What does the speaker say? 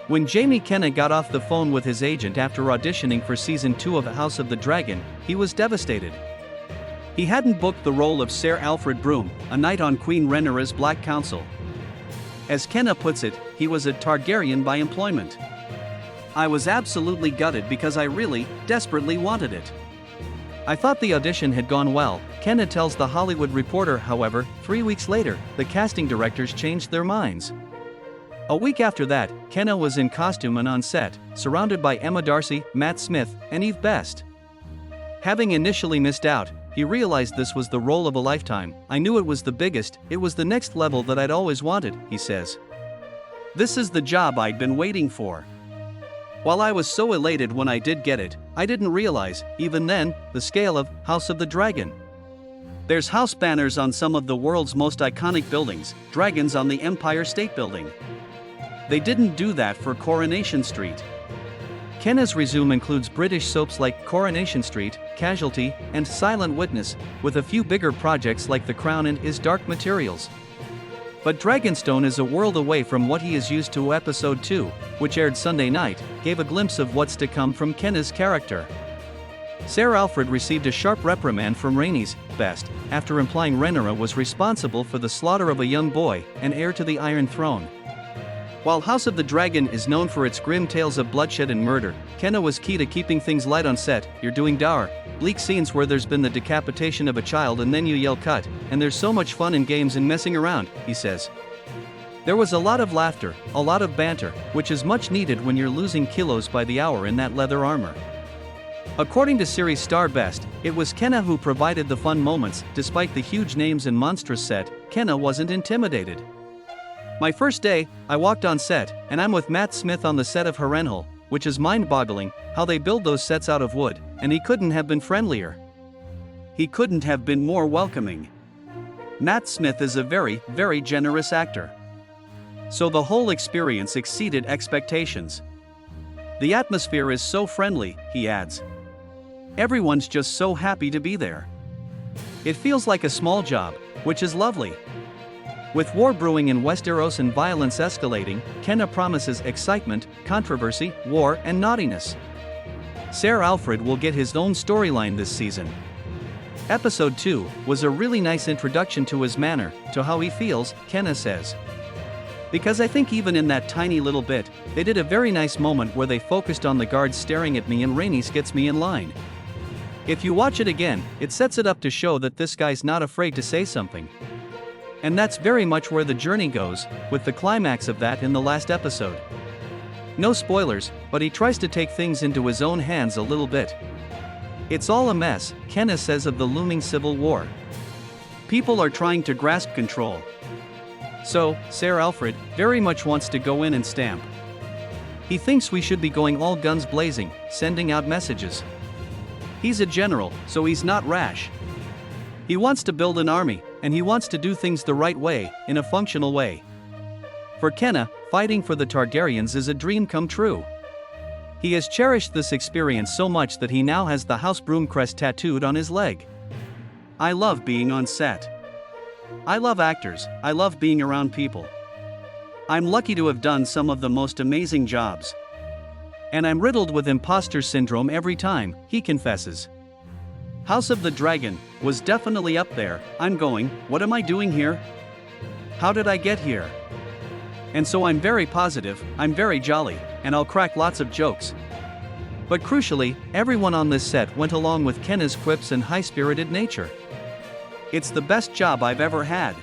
When Jamie Kenna got off the phone with his agent after auditioning for season 2 of House of the Dragon, he was devastated. He hadn't booked the role of Sir Alfred Broom, a knight on Queen Rhaenyra's Black Council. As Kenna puts it, he was a Targaryen by employment. I was absolutely gutted because I really, desperately wanted it. I thought the audition had gone well, Kenna tells The Hollywood Reporter. However, 3 weeks later, the casting directors changed their minds. A week after that, Kenna was in costume and on set, surrounded by Emma Darcy, Matt Smith, and Eve Best. Having initially missed out, he realized this was the role of a lifetime. I knew it was the biggest, it was the next level that I'd always wanted, he says. This is the job I'd been waiting for. While I was so elated when I did get it, I didn't realize, even then, the scale of House of the Dragon. There's house banners on some of the world's most iconic buildings, dragons on the Empire State Building. They didn't do that for Coronation Street. Kenna's resume includes British soaps like Coronation Street, Casualty, and Silent Witness, with a few bigger projects like The Crown and Is Dark Materials. But Dragonstone is a world away from what he is used to. Episode 2, which aired Sunday night, gave a glimpse of what's to come from Kenna's character. Sir Alfred received a sharp reprimand from Rhaenys Best, after implying Rhaenyra was responsible for the slaughter of a young boy, and heir to the Iron Throne. While House of the Dragon is known for its grim tales of bloodshed and murder, Kenna was key to keeping things light on set. You're doing dour, bleak scenes where there's been the decapitation of a child and then you yell cut, and there's so much fun in games and messing around, he says. There was a lot of laughter, a lot of banter, which is much needed when you're losing kilos by the hour in that leather armor. According to series star Best, it was Kenna who provided the fun moments. Despite the huge names and monstrous set, Kenna wasn't intimidated. My first day, I walked on set, and I'm with Matt Smith on the set of Harrenhal, which is mind-boggling, how they build those sets out of wood, and he couldn't have been friendlier. He couldn't have been more welcoming. Matt Smith is a very, very generous actor. So the whole experience exceeded expectations. The atmosphere is so friendly, he adds. Everyone's just so happy to be there. It feels like a small job, which is lovely. With war brewing in Westeros and violence escalating, Kenna promises excitement, controversy, war, and naughtiness. Sir Alfred will get his own storyline this season. Episode 2 was a really nice introduction to his manner, to how he feels, Kenna says. Because I think even in that tiny little bit, they did a very nice moment where they focused on the guards staring at me and Rhaenys gets me in line. If you watch it again, it sets it up to show that this guy's not afraid to say something. And that's very much where the journey goes, with the climax of that in the last episode. No spoilers, but he tries to take things into his own hands a little bit. It's all a mess, Kenna says of the looming civil war. People are trying to grasp control. So, Sir Alfred very much wants to go in and stamp. He thinks we should be going all guns blazing, sending out messages. He's a general, so he's not rash. He wants to build an army, and he wants to do things the right way, in a functional way. For Kenna, fighting for the Targaryens is a dream come true. He has cherished this experience so much that he now has the House Broom crest tattooed on his leg. I love being on set. I love actors, I love being around people. I'm lucky to have done some of the most amazing jobs. And I'm riddled with imposter syndrome every time, he confesses. House of the Dragon was definitely up there. I'm going, what am I doing here? How did I get here? And so I'm very positive, I'm very jolly, and I'll crack lots of jokes. But crucially, everyone on this set went along with Kenna's quips and high-spirited nature. It's the best job I've ever had.